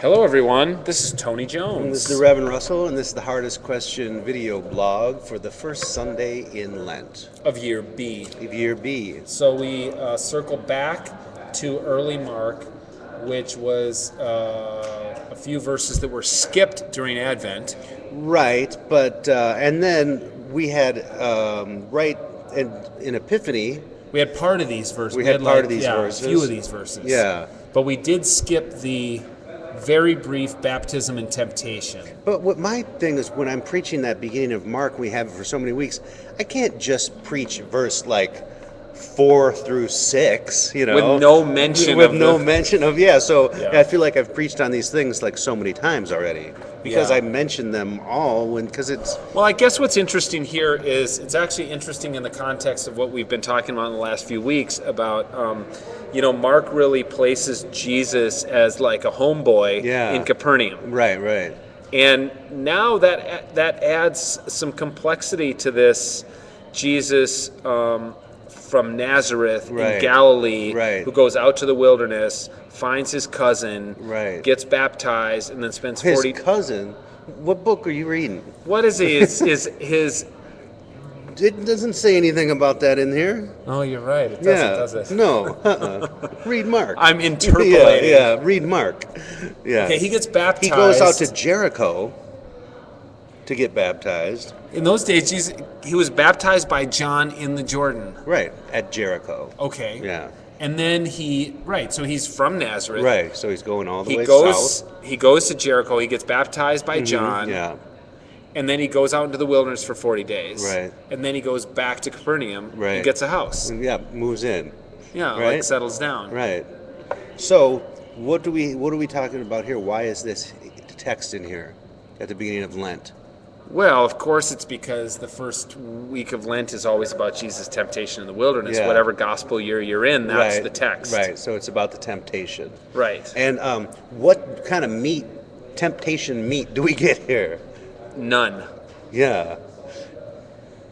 Hello, everyone. This is Tony And Jones. this is the Reverend Russell, and this is the Hardest Question video blog for the first Sunday in Lent of Year B. of Year B. So we circle back to early Mark, which was a few verses that were skipped during Advent. Right, but and then we had right in Epiphany. We had part of these verses. We had part of these verses. A few of these verses. Yeah. But we did skip the very brief baptism and temptation. But what my thing is, when I'm preaching that beginning of Mark, we have it for so many weeks, I can't just preach verse like 4 through 6, you know, With no mention So Yeah. I feel like I've preached on these things like so many times already because Yeah. I mentioned them all because it's Well, I guess what's interesting here is it's actually interesting in the context of what we've been talking about in the last few weeks about, Mark really places Jesus as like a homeboy in Capernaum. right. And now that adds some complexity to this Jesus from Nazareth in Galilee, who goes out to the wilderness, finds his cousin, gets baptized, and then spends 40... His cousin? What book are you reading? What is he? His It doesn't say anything about that in here. Oh, you're right. It doesn't, does it? No. Read Mark. I'm interpolating. Yeah, read Mark. Yeah. Okay, he gets baptized. He goes out to Jericho to get baptized. In those days, he was baptized by John in the Jordan. Right, at Jericho. Okay. Yeah. And then so he's from Nazareth. Right, so he's going all the way south. He goes to Jericho. He gets baptized by John. Yeah. And then he goes out into the wilderness for 40 days. Right. And then he goes back to Capernaum. Right. And gets a house. Yeah, moves in. Yeah, right? like settles down. Right. So, what are we talking about here? Why is this text in here at the beginning of Lent? Well, of course, it's because the first week of Lent is always about Jesus' temptation in the wilderness. Yeah. Whatever gospel year you're in, that's the text. Right, so it's about the temptation. Right. And what kind of temptation meat do we get here? None. Yeah.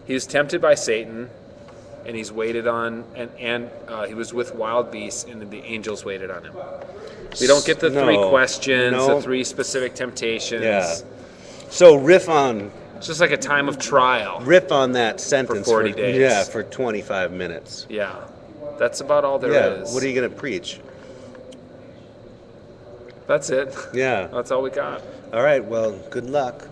He was tempted by Satan, and he's waited on, and he was with wild beasts, and the angels waited on him. We don't get the three questions, the three specific temptations. Yeah. So it's just like a time of trial. Riff on that sentence for 40 days. Yeah, for 25 minutes. Yeah. That's about all there is. What are you going to preach? That's it. Yeah. That's all we got. All right, well, good luck.